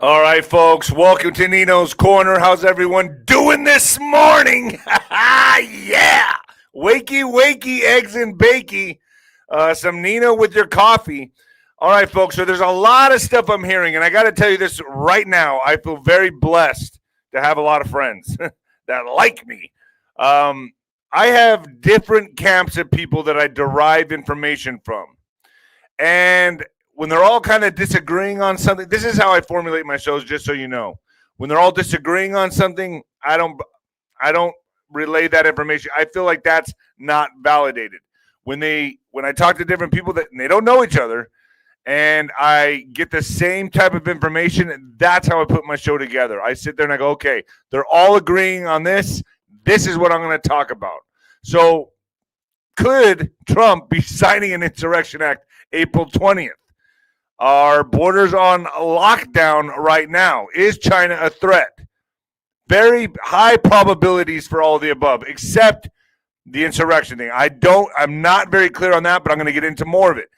All right, folks, welcome to Nino's Corner. How's everyone doing this morning? Yeah! Wakey, eggs and bakey. Some Nino with your coffee. All right, folks, so there's a lot of stuff I'm hearing, and I got to tell you this right now. I feel very blessed to have a lot of friends that like me. I have different camps of people that I derive information from. And when they're all kind of disagreeing on something, this is how I formulate my shows, just so you know. When they're all disagreeing on something, I don't relay that information. I feel like that's not validated. When I talk to different people that they don't know each other and I get the same type of information, that's how I put my show together. I sit there and I go, okay, they're all agreeing on this. This is what I'm going to talk about. So could Trump be signing an Insurrection Act April 20th? Our borders on lockdown right now. Is China a threat? Very high probabilities for all of the above, except the insurrection thing. I'm not very clear on that, but I'm going to get into more of it.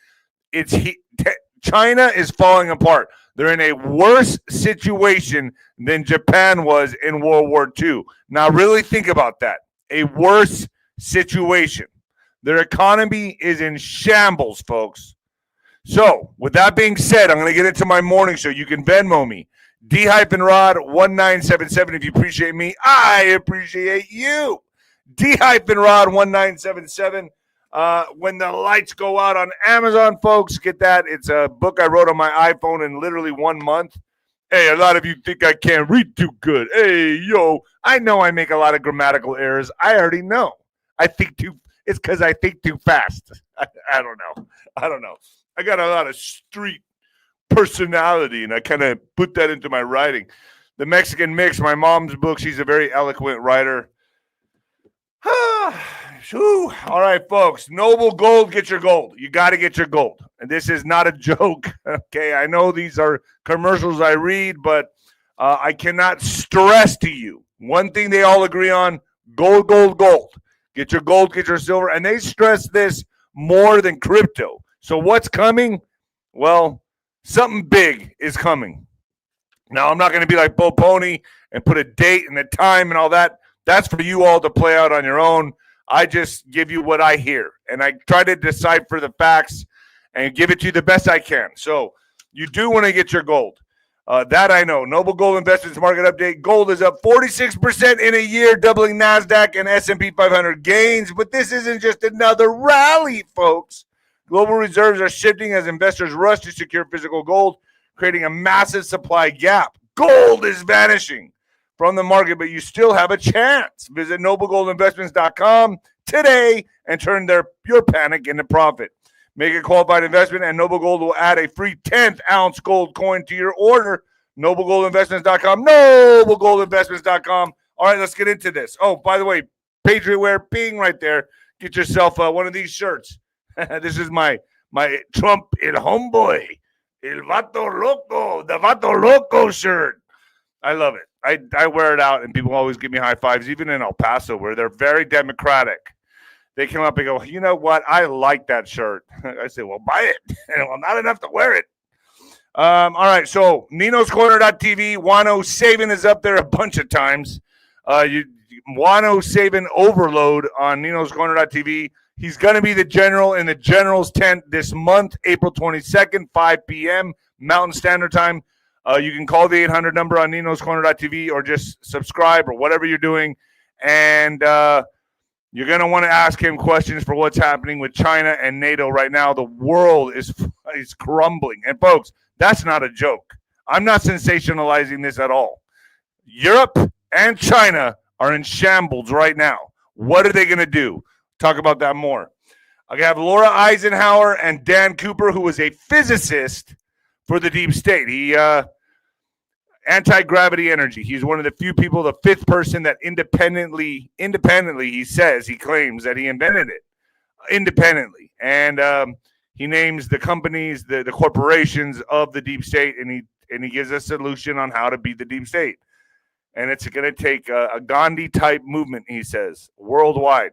China is falling apart. They're in a worse situation than Japan was in World War II. Now, really think about that. A worse situation. Their economy is in shambles, folks. So, with that being said, I'm going to get into my morning show. You can Venmo me. 𝗑-ROD1977 if you appreciate me. I appreciate you. 𝗑-ROD1977. When the lights go out on Amazon, folks, get that. It's a book I wrote on my iPhone in literally 1 month. Hey, a lot of you think I can't read too good. Hey, yo, I know I make a lot of grammatical errors. I already know. It's because I think too fast. I don't know. I got a lot of street personality, and I kind of put that into my writing. The Mexican Mix, my mom's book, she's a very eloquent writer. All right, folks. Noble Gold, get your gold. You got to get your gold. And this is not a joke. Okay, I know these are commercials I read, but I cannot stress to you one thing they all agree on: gold, gold, gold. Get your gold, get your silver. And they stress this more than crypto. So what's coming? Well, something big is coming. Now, I'm not going to be like Bo Pony and put a date and a time and all that. That's for you all to play out on your own. I just give you what I hear, and I try to decipher the facts and give it to you the best I can. So you do want to get your gold. That I know. Noble Gold Investments Market Update. Gold is up 46% in a year, doubling NASDAQ and S&P 500 gains. But this isn't just another rally, folks. Global reserves are shifting as investors rush to secure physical gold, creating a massive supply gap. Gold is vanishing from the market, but you still have a chance. Visit noblegoldinvestments.com today and turn your panic into profit. Make a qualified investment, and Noble Gold will add a free 10th ounce gold coin to your order. noblegoldinvestments.com. noblegoldinvestments.com. All right, let's get into this. Oh, by the way, Patriot wear, ping right there. Get yourself one of these shirts. This is my Trump el homeboy, el vato loco, the vato loco shirt. I love it. I wear it out, and people always give me high fives, even in El Paso, where they're very democratic. They come up and go, you know what? I like that shirt. I say, well, buy it. Well, not enough to wear it. All right, so NinosCorner.tv. 𝗀𝗨 is up there a bunch of times. 𝗀𝗨 overload on NinosCorner.tv. He's going to be the general in the general's tent this month, April 22nd, 5 p.m. Mountain Standard Time. You can call the 800 number on NinosCorner.tv or just subscribe or whatever you're doing. And you're going to want to ask him questions for what's happening with China and NATO right now. The world is crumbling. And, folks, that's not a joke. I'm not sensationalizing this at all. Europe and China are in shambles right now. What are they going to do? Talk about that more. I have Laura Eisenhower and Dan Cooper, who was a physicist for the deep state. He anti-gravity energy. He's one of the few people, the fifth person that independently, he claims that he invented it independently. And he names the companies, the corporations of the deep state, and he gives a solution on how to beat the deep state. And it's going to take a Gandhi-type movement, he says, worldwide.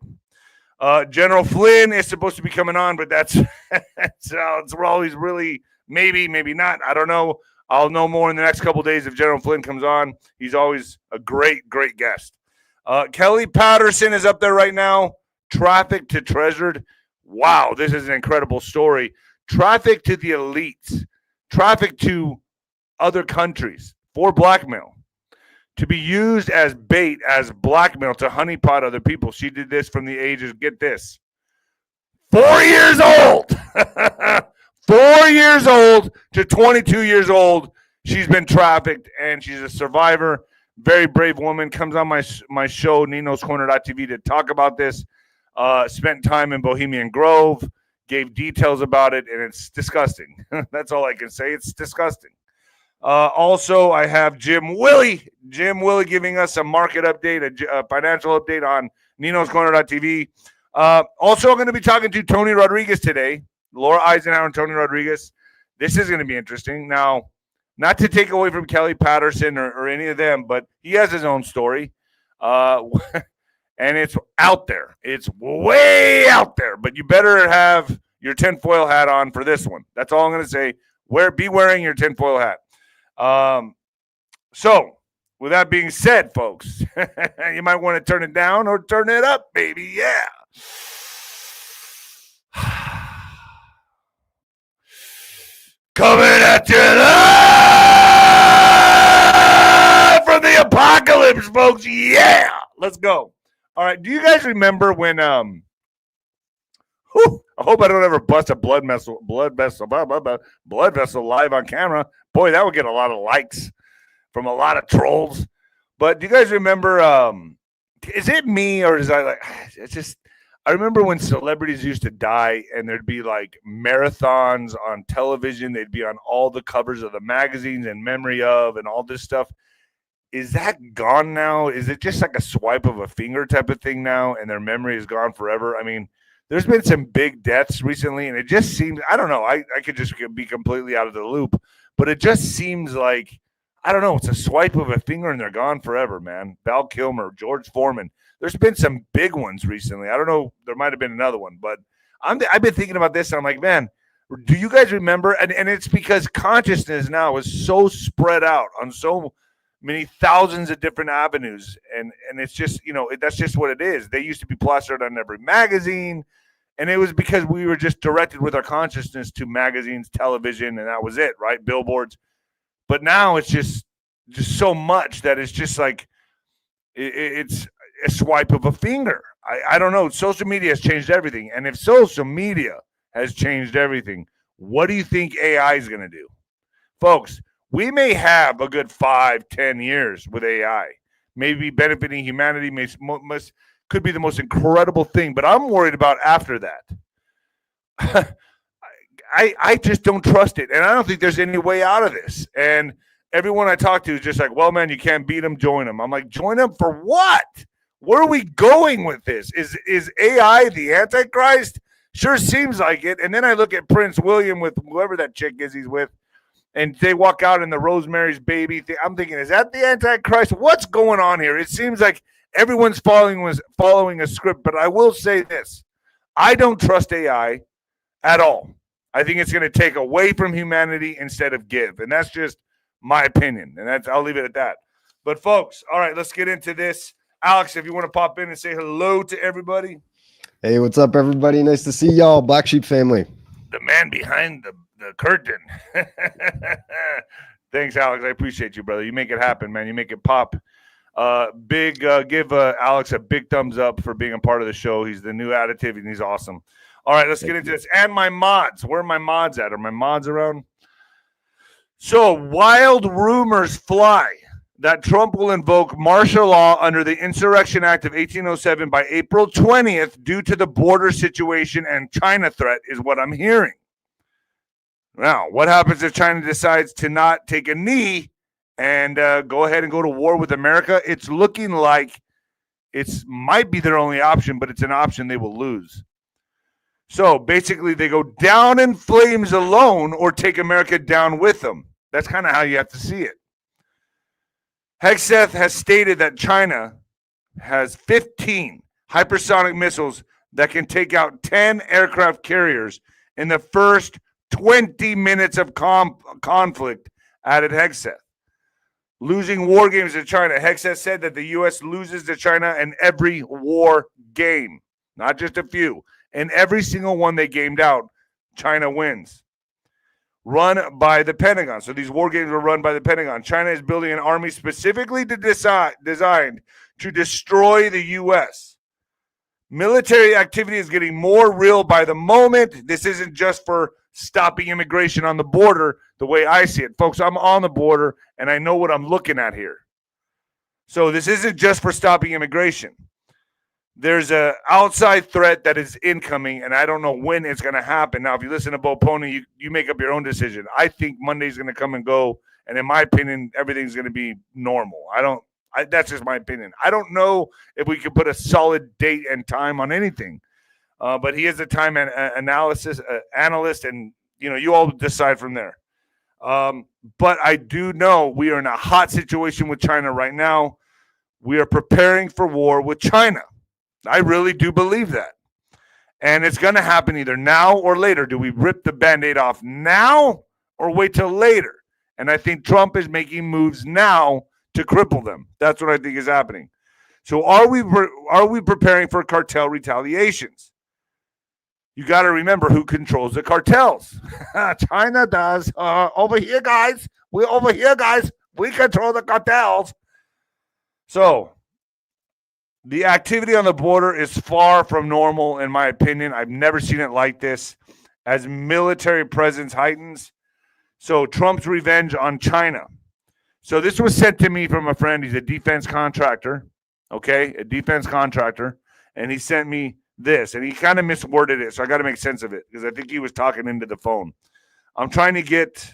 General Flynn is supposed to be coming on, but that's we're always really maybe not. I don't know. I'll know more in the next couple of days if General Flynn comes on. He's always a great, great guest. Kelly Patterson is up there right now. Trafficked to treasured. Wow, this is an incredible story. Trafficked to the elites. Trafficked to other countries for blackmail. To be used as bait, as blackmail to honeypot other people. She did this from the ages, get this, 4 years old. 4 years old to 22 years old. She's been trafficked, and she's a survivor. Very brave woman. Comes on my show, 𝗍𝗏𝗠𝗏𝗏, to talk about this. Spent time in Bohemian Grove. Gave details about it, and it's disgusting. That's all I can say. It's disgusting. Also, I have 𝗵𝗏𝗶𝗹 giving us a market update, a financial update on 𝗍𝗏𝗠𝗏𝗏. Also, I'm going to be talking to Tony Rodriguez today. Laura Eisenhower and Tony Rodriguez. This is going to be interesting. Now, not to take away from Kelly Patterson or any of them, but he has his own story. And it's out there. It's way out there. But you better have your tinfoil hat on for this one. That's all I'm going to say. Be wearing your tinfoil hat. So, with that being said, folks, you might want to turn it down or turn it up, baby. Yeah. Coming at you live from the apocalypse, folks. Yeah. Let's go. All right. Do you guys remember when I hope I don't ever bust a blood vessel live on camera. Boy, that would get a lot of likes from a lot of trolls. But do you guys remember, is it me or is I like, it's just, I remember when celebrities used to die and there'd be like marathons on television. They'd be on all the covers of the magazines in memory of and all this stuff. Is that gone now? Is it just like a swipe of a finger type of thing now and their memory is gone forever? I mean, there's been some big deaths recently and it just seems, I don't know, I could just be completely out of the loop, but it just seems like, I don't know, it's a swipe of a finger and they're gone forever, man. Val Kilmer, George Foreman. There's been some big ones recently. I don't know, there might have been another one, but I've been thinking about this and I'm like, man, do you guys remember? And it's because consciousness now is so spread out on so many thousands of different avenues. And it's just, that's just what it is. They used to be plastered on every magazine. And it was because we were just directed with our consciousness to magazines, television, and that was it, right? Billboards. But now it's just so much that it's just like it's a swipe of a finger. I don't know. Social media has changed everything. And if social media has changed everything, what do you think AI is going to do? Folks, we may have a good 5-10 years with AI, maybe benefiting humanity, could be the most incredible thing, but I'm worried about after that. I just don't trust it, and I don't think there's any way out of this. And everyone I talk to is just like, well, man, you can't beat them, join them. I'm like, join them for what? Where are we going with this? Is AI the Antichrist? Sure seems like it. And then I look at Prince William with whoever that chick is he's with, and they walk out in the Rosemary's Baby thing. I'm thinking, is that the Antichrist? What's going on here? It seems like everyone's following a script, but I will say this. I don't trust AI at all. I think it's going to take away from humanity instead of give, and that's just my opinion, and I'll leave it at that. But, folks, all right, let's get into this. Alex, if you want to pop in and say hello to everybody. Hey, what's up, everybody? Nice to see y'all, Black Sheep family. The man behind the curtain. Thanks, Alex. I appreciate you, brother. You make it happen, man. You make it pop. Give Alex a big thumbs up for being a part of the show. He's the new additive, and he's awesome. All right, let's get into this. And my mods. Where are my mods at? Are my mods around? So, wild rumors fly that Trump will invoke martial law under the Insurrection Act of 1807 by April 20th due to the border situation and China threat is what I'm hearing. Now, what happens if China decides to not take a knee and go ahead and go to war with America? It's looking like it might be their only option, but it's an option they will lose. So basically, they go down in flames alone or take America down with them. That's kind of how you have to see it. Hegseth has stated that China has 15 hypersonic missiles that can take out 10 aircraft carriers in the first 20 minutes of conflict added Hegseth. Losing war games to China. Hegseth said that the U.S. loses to China in every war game, not just a few. In every single one they gamed out, China wins. Run by the Pentagon. So these war games were run by the Pentagon. China is building an army specifically designed to destroy the U.S. Military activity is getting more real by the moment. This isn't just for stopping immigration on the border the way I see it. Folks, I'm on the border, and I know what I'm looking at here. So this isn't just for stopping immigration. There's an outside threat that is incoming, and I don't know when it's going to happen. Now, if you listen to 𝗏𝗏, you make up your own decision. I think Monday's going to come and go, and in my opinion, everything's going to be normal. That's just my opinion. I don't know if we can put a solid date and time on anything, but he is a time analyst, and you all decide from there. But I do know we are in a hot situation with China right now. We are preparing for war with China. I really do believe that. And it's going to happen either now or later. Do we rip the Band-Aid off now or wait till later? And I think Trump is making moves now to cripple them. That's what I think is happening. So are we preparing for cartel retaliations? You got to remember who controls the cartels. China does. Over here, guys. We control the cartels. So the activity on the border is far from normal, in my opinion. I've never seen it like this. As military presence heightens, so Trump's revenge on China. So this was sent to me from a friend. He's a defense contractor, okay, a defense contractor, and he sent me this, and he kind of misworded it, so I got to make sense of it because I think he was talking into the phone. I'm trying to get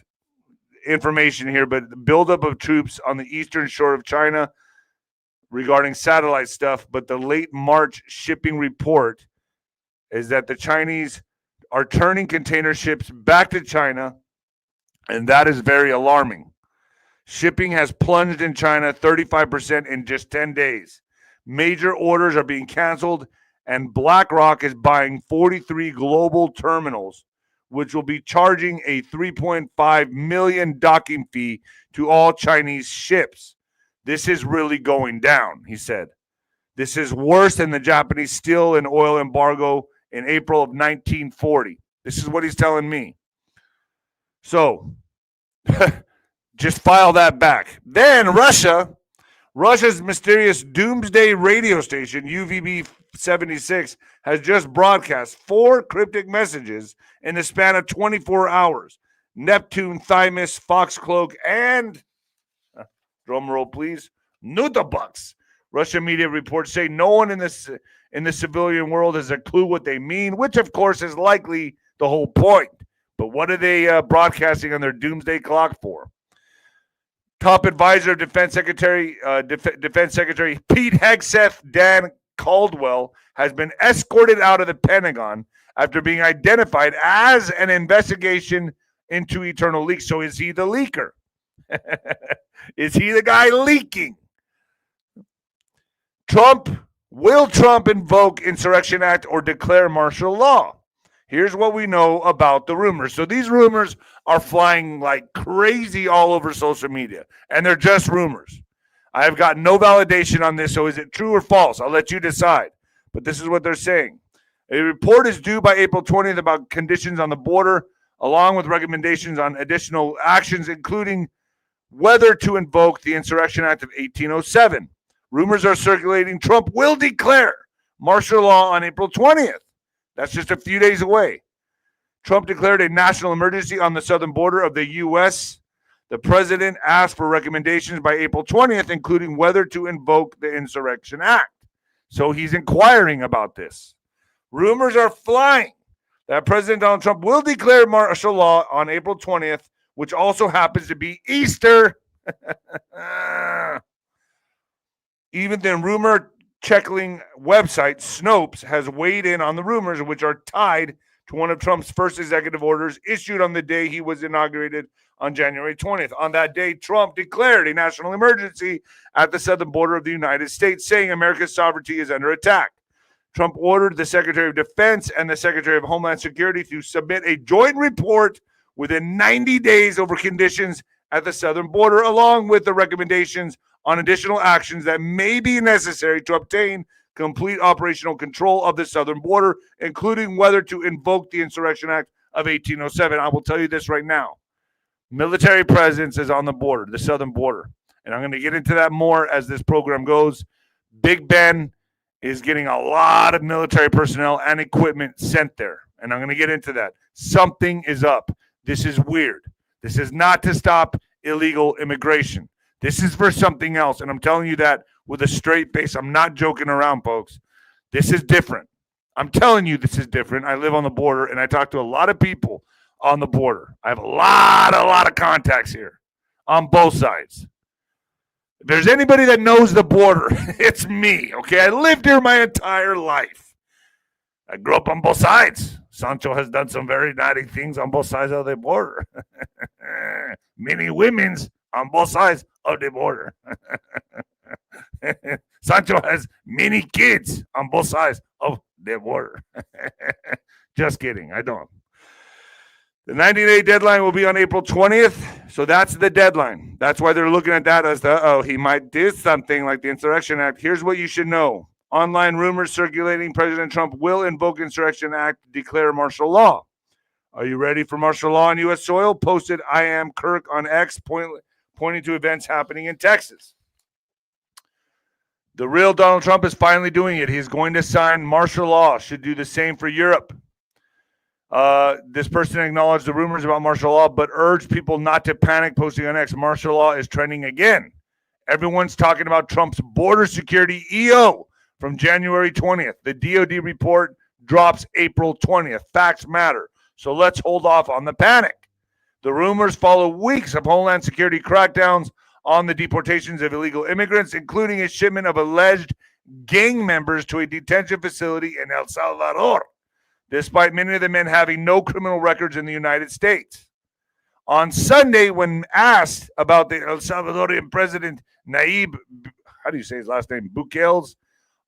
information here, but the buildup of troops on the eastern shore of China regarding satellite stuff, but the late March shipping report is that the Chinese are turning container ships back to China, and that is very alarming. Shipping has plunged in China 35% in just 10 days. Major orders are being canceled, and BlackRock is buying 43 global terminals, which will be charging a $3.5 million docking fee to all Chinese ships. This is really going down, he said. This is worse than the Japanese steel and oil embargo in April of 1940. This is what he's telling me. So, just file that back. Then Russia's mysterious doomsday radio station, UVB-76, has just broadcast 4 cryptic messages in the span of 24 hours. Neptune, Thymus, Foxcloak, and drum roll, please, Nutabucks. Russian media reports say no one in the civilian world has a clue what they mean, which, of course, is likely the whole point. But what are they broadcasting on their doomsday clock for? Top advisor of Defense Secretary Pete Hegseth Dan Caldwell has been escorted out of the Pentagon after being identified as an investigation into eternal leaks. So is he the leaker? Is he the guy leaking? Will Trump invoke Insurrection Act or declare martial law? Here's what we know about the rumors. So these rumors are flying like crazy all over social media, and they're just rumors. I have got no validation on this, so is it true or false? I'll let you decide. But this is what they're saying. A report is due by April 20th about conditions on the border, along with recommendations on additional actions, including whether to invoke the Insurrection Act of 1807. Rumors are circulating Trump will declare martial law on April 20th. That's just a few days away. Trump declared a national emergency on the southern border of the U.S. The president asked for recommendations by April 20th, including whether to invoke the Insurrection Act. So he's inquiring about this. Rumors are flying that President Donald Trump will declare martial law on April 20th, which also happens to be Easter. Even the rumor-checking website Snopes has weighed in on the rumors, which are tied to one of Trump's first executive orders issued on the day he was inaugurated on January 20th. On that day, Trump declared a national emergency at the southern border of the United States, saying America's sovereignty is under attack. Trump ordered the Secretary of Defense and the Secretary of Homeland Security to submit a joint report within 90 days over conditions at the southern border, along with the recommendations on additional actions that may be necessary to obtain complete operational control of the southern border, including whether to invoke the Insurrection Act of 1807. I will tell you this right now. Military presence is on the border, the southern border. And I'm going to get into that more as this program goes. Big Ben is getting a lot of military personnel and equipment sent there. And I'm going to get into that. Something is up. This is weird. This is not to stop illegal immigration. This is for something else. And I'm telling you that with a straight face. I'm not joking around, folks. This is different. I'm telling you this is different. I live on the border, and I talk to a lot of people on the border. I have a lot of contacts here on both sides. If there's anybody that knows the border, it's me, okay? I lived here my entire life. I grew up on both sides. Sancho has done some very naughty things on both sides of the border. Many women's on both sides of the border. Sancho has many kids on both sides of the border. Just kidding. I don't. The 90-day deadline will be on April 20th, so that's the deadline. That's why they're looking at that as he might do something like the Insurrection Act. Here's what you should know. Online rumors circulating President Trump will invoke Insurrection Act to declare martial law. Are you ready for martial law on U.S. soil? Posted I am Kirk on X, pointing to events happening in Texas. The real Donald Trump is finally doing it. He's going to sign martial law. Should do the same for Europe. This person acknowledged the rumors about martial law, but urged people not to panic, posting on X. Martial law is trending again. Everyone's talking about Trump's border security EO from January 20th. The DOD report drops April 20th. Facts matter. So let's hold off on the panic. The rumors follow weeks of Homeland Security crackdowns on the deportations of illegal immigrants, including a shipment of alleged gang members to a detention facility in El Salvador, despite many of the men having no criminal records in the United States. On Sunday, when asked about the El Salvadorian president 𝗫, how do you say his last name, Bukele's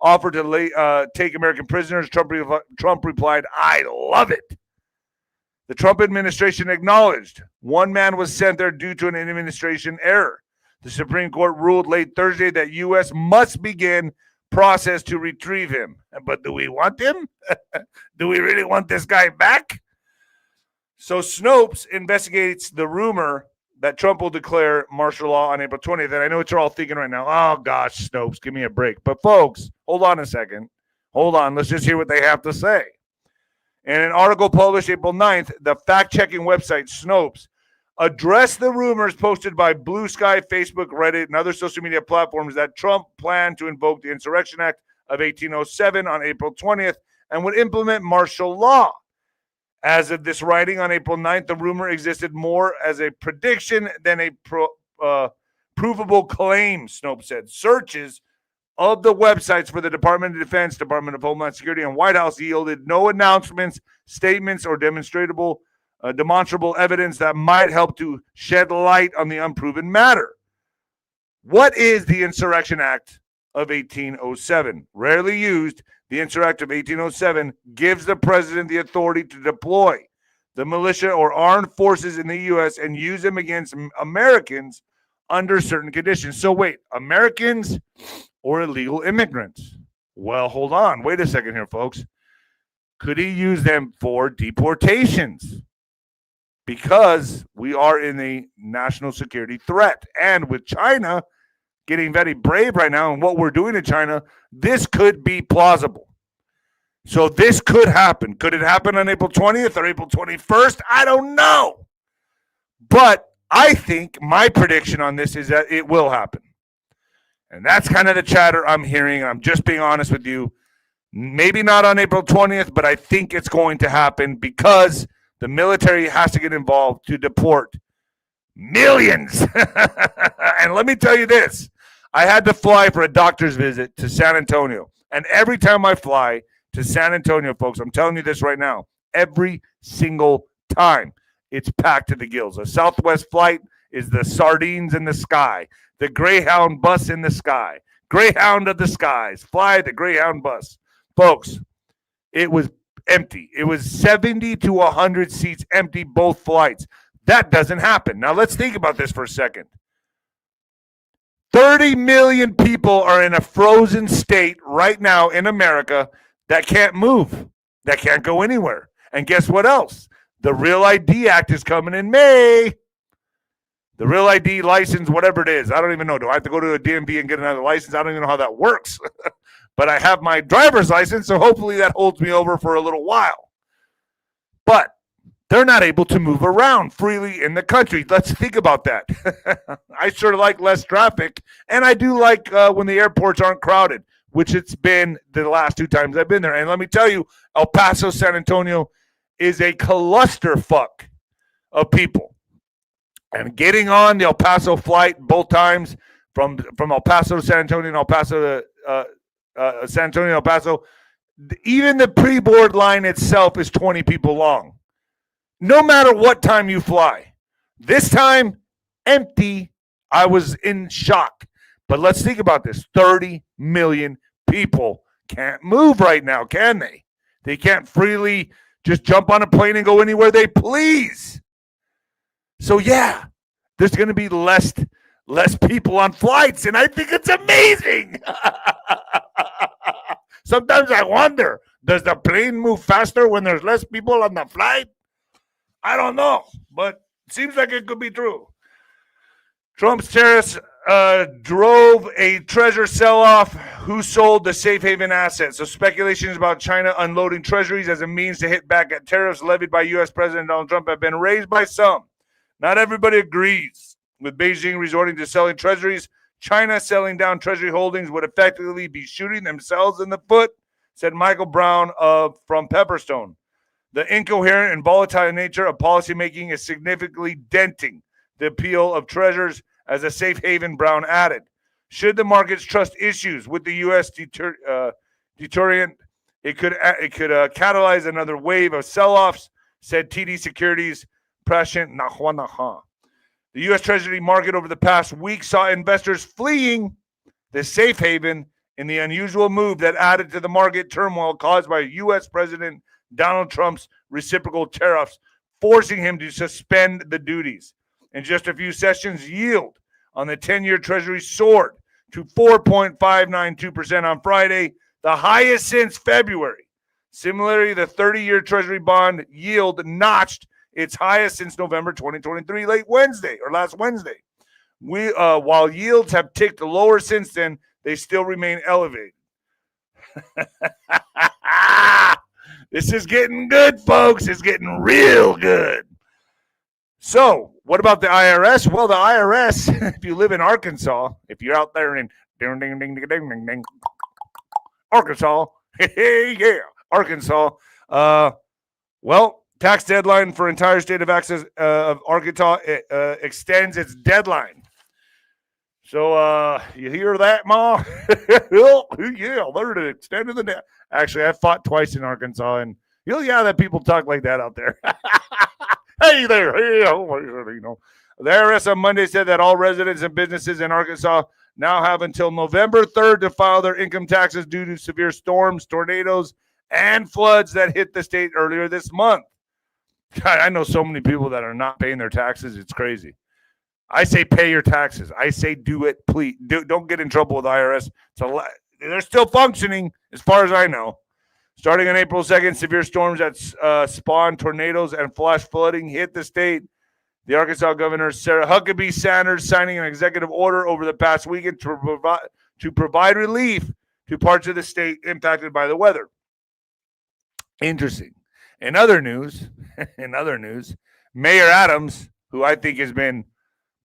offer to take American prisoners, Trump replied, "I love it." The Trump administration acknowledged one man was sent there due to an administration error. The Supreme Court ruled late Thursday that U.S. must begin process to retrieve him. But do we want him? Do we really want this guy back? So Snopes investigates the rumor that Trump will declare martial law on April 20th. And I know what you're all thinking right now. Oh, gosh, Snopes, give me a break. But, folks, hold on a second. Hold on. Let's just hear what they have to say. In an article published April 9th, the fact-checking website Snopes addressed the rumors posted by Blue Sky, Facebook, Reddit, and other social media platforms that Trump planned to invoke the Insurrection Act of 1807 on April 20th and would implement martial law. As of this writing on April 9th, the rumor existed more as a prediction than a provable claim, Snopes said. Searches of the websites for the Department of Defense, Department of Homeland Security, and White House yielded no announcements, statements, or demonstrable evidence that might help to shed light on the unproven matter. What is the Insurrection Act of 1807? Rarely used, the Insurrection Act of 1807 gives the president the authority to deploy the militia or armed forces in the U.S. and use them against Americans under certain conditions. So wait, Americans or illegal immigrants? Well, hold on. Wait a second here, folks. Could he use them for deportations? Because we are in a national security threat. And with China getting very brave right now and what we're doing in China, this could be plausible. So this could happen. Could it happen on April 20th or April 21st? I don't know. But I think my prediction on this is that it will happen. And that's kind of the chatter I'm hearing. I'm just being honest with you. Maybe not on April 20th, but I think it's going to happen because the military has to get involved to deport millions. And let me tell you this. I had to fly for a doctor's visit to San Antonio. And every time I fly to San Antonio, folks, I'm telling you this right now, every single time it's packed to the gills. A Southwest flight is the sardines in the sky, the Greyhound bus in the sky, Greyhound of the skies, fly the Greyhound bus. Folks, it was empty. It was 70 to 100 seats empty, both flights. That doesn't happen. Now, let's think about this for a second. 30 million people are in a frozen state right now in America that can't move, that can't go anywhere. And guess what else? The Real ID Act is coming in May. The Real ID license, whatever it is. I don't even know. Do I have to go to a DMV and get another license? I don't even know how that works. But I have my driver's license, so hopefully that holds me over for a little while. But they're not able to move around freely in the country. Let's think about that. I sort of like less traffic, and I do like when the airports aren't crowded, which it's been the last 2 times I've been there. And let me tell you, El Paso, San Antonio is a clusterfuck of people. And getting on the El Paso flight both times from El Paso to San Antonio and El Paso to San Antonio, El Paso, even the pre-board line itself is 20 people long. No matter what time you fly. This time, empty. I was in shock. But let's think about this. 30 million people can't move right now, can they? They can't freely just jump on a plane and go anywhere they please. So, yeah, there's going to be less people on flights, and I think it's amazing. Sometimes I wonder, does the plane move faster when there's less people on the flight? I don't know, but it seems like it could be true. Trump's tariffs drove a treasury sell-off. Who sold the safe haven assets? So speculations about China unloading treasuries as a means to hit back at tariffs levied by U.S. President Donald Trump have been raised by some. Not everybody agrees. With Beijing resorting to selling treasuries, China selling down treasury holdings would effectively be shooting themselves in the foot, said Michael Brown from Pepperstone. The incoherent and volatile nature of policymaking is significantly denting the appeal of treasures as a safe haven, Brown added. Should the markets trust issues with the U.S. deterrent, it could catalyze another wave of sell-offs, said TD Securities President 𝗀𝗏. The U.S. Treasury market over the past week saw investors fleeing the safe haven in the unusual move that added to the market turmoil caused by U.S. President Donald Trump's reciprocal tariffs, forcing him to suspend the duties. In just a few sessions, yield on the 10-year Treasury soared to 4.592% on Friday, the highest since February. Similarly, the 30-year Treasury bond yield notched its highest since November 2023, last Wednesday. While yields have ticked lower since then, they still remain elevated. This is getting good, folks. It's getting real good. So, what about the IRS? Well, the IRS, if you live in Arkansas, if you're out there in Arkansas, yeah, Arkansas, well, tax deadline for entire state of Arkansas extends its deadline. So, you hear that, Ma? Yeah, they're extending the deadline. Actually, I fought twice in Arkansas, and that people talk like that out there. Hey there, The IRS on Monday said that all residents and businesses in Arkansas now have until November 3rd to file their income taxes due to severe storms, tornadoes, and floods that hit the state earlier this month. God, I know so many people that are not paying their taxes. It's crazy. I say pay your taxes. I say do it, please. Don't get in trouble with IRS. They're still functioning as far as I know. Starting on April 2nd, severe storms that spawned tornadoes and flash flooding hit the state. The Arkansas Governor Sarah Huckabee Sanders signing an executive order over the past weekend to provide relief to parts of the state impacted by the weather. Interesting. In other news, Mayor Adams, who I think has been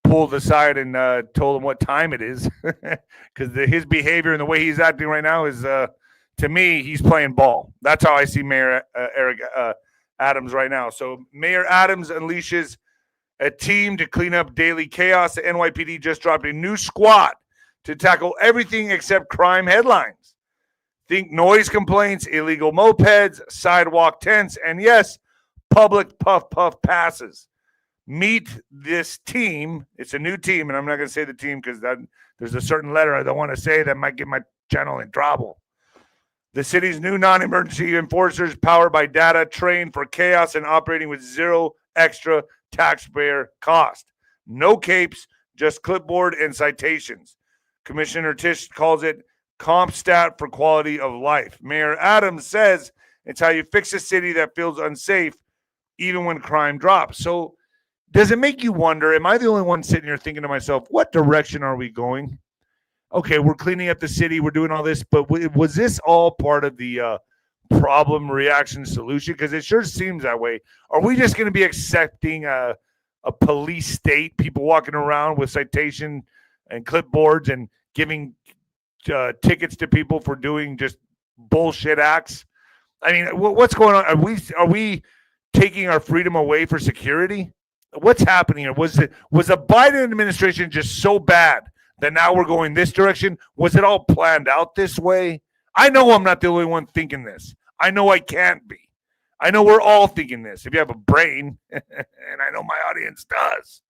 pulled aside and told him what time it is, because his behavior and the way he's acting right now is, to me, he's playing ball. That's how I see Mayor Eric Adams right now. So Mayor Adams unleashes a team to clean up daily chaos. The NYPD just dropped a new squad to tackle everything except crime headlines. Think noise complaints, illegal mopeds, sidewalk tents, and yes, public puff passes. Meet this team. It's a new team, and I'm not going to say the team because there's a certain letter I don't want to say that might get my channel in trouble. The city's new non-emergency enforcers, powered by data, trained for chaos and operating with zero extra taxpayer cost. No capes, just clipboard and citations. Commissioner Tisch calls it comp stat for quality of life. Mayor Adams says it's how you fix a city that feels unsafe even when crime drops. So does it make you wonder, am I the only one sitting here thinking to myself, what direction are we going? Okay, we're cleaning up the city, we're doing all this, but was this all part of the problem, reaction, solution? Because it sure seems that way. Are we just going to be accepting a police state, people walking around with citation and clipboards and giving tickets to people for doing just bullshit acts? I mean, what's going on? Are we taking our freedom away for security? What's happening here? Was the Biden administration just so bad that now we're going this direction? Was it all planned out this way? I know I'm not the only one thinking this. I know I can't be. I know we're all thinking this. If you have a brain, and I know my audience does.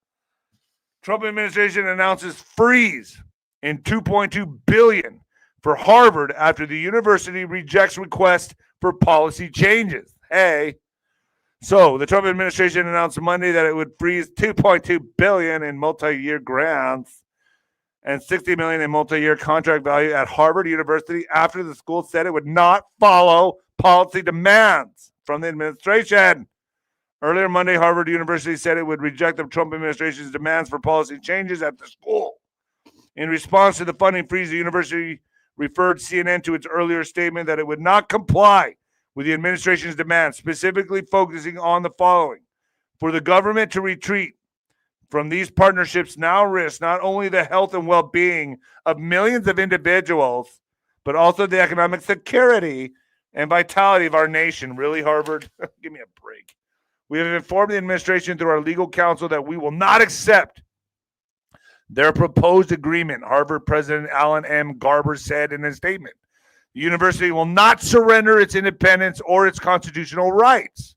Trump administration announces freeze in $2.2 billion for Harvard after the university rejects request for policy changes. Hey. So the Trump administration announced Monday that it would freeze $2.2 billion in multi-year grants and $60 million in multi-year contract value at Harvard University after the school said it would not follow policy demands from the administration. Earlier Monday, Harvard University said it would reject the Trump administration's demands for policy changes at the school. In response to the funding freeze, the university referred CNN to its earlier statement that it would not comply with the administration's demands, specifically focusing on the following. For the government to retreat from these partnerships now risks not only the health and well-being of millions of individuals, but also the economic security and vitality of our nation. Really, Harvard? Give me a break. We have informed the administration through our legal counsel that we will not accept their proposed agreement, Harvard President Alan M. Garber said in a statement. The university will not surrender its independence or its constitutional rights.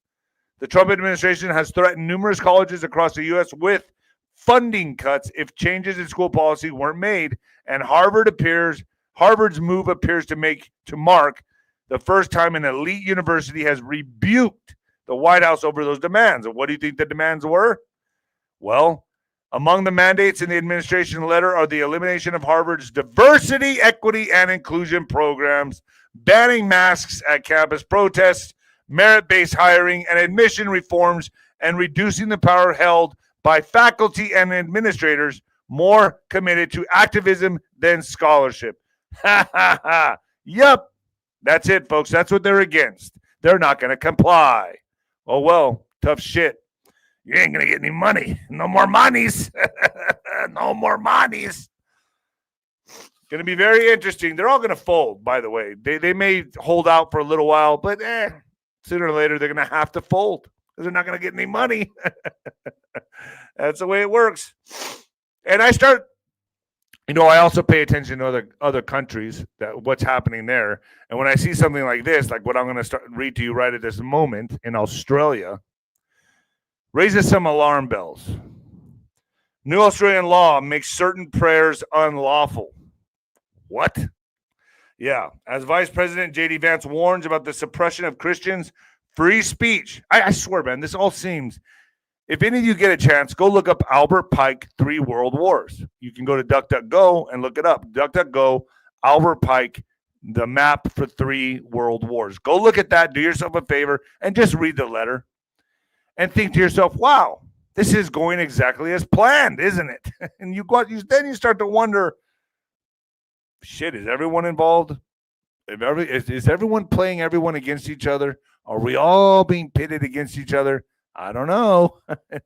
The Trump administration has threatened numerous colleges across the U.S. with funding cuts if changes in school policy weren't made, and Harvard's move appears to mark the first time an elite university has rebuked the White House over those demands. And what do you think the demands were? Well, among the mandates in the administration letter are the elimination of Harvard's diversity, equity, and inclusion programs, banning masks at campus protests, merit-based hiring, and admission reforms, and reducing the power held by faculty and administrators more committed to activism than scholarship. Ha, ha, ha. Yup. That's it, folks. That's what they're against. They're not going to comply. Oh, well, tough shit. You ain't going to get any money. No more monies. No more monies. Going to be very interesting. They're all going to fold, by the way. They may hold out for a little while, but sooner or later they're going to have to fold because they're not going to get any money. That's the way it works. And I also pay attention to other countries, that what's happening there. And when I see something like this, like what I'm going to read to you right at this moment in Australia, raises some alarm bells. New Australian law makes certain prayers unlawful. What? Yeah. As Vice President J.D. Vance warns about the suppression of Christians' free speech. I swear, man, this all seems... If any of you get a chance, go look up Albert Pike, 3 World Wars. You can go to DuckDuckGo and look it up. DuckDuckGo, Albert Pike, the map for 3 World Wars. Go look at that, do yourself a favor, and just read the letter. And think to yourself, wow, this is going exactly as planned, isn't it? And then you start to wonder, shit, is everyone involved? Is everyone playing everyone against each other? Are we all being pitted against each other? I don't know.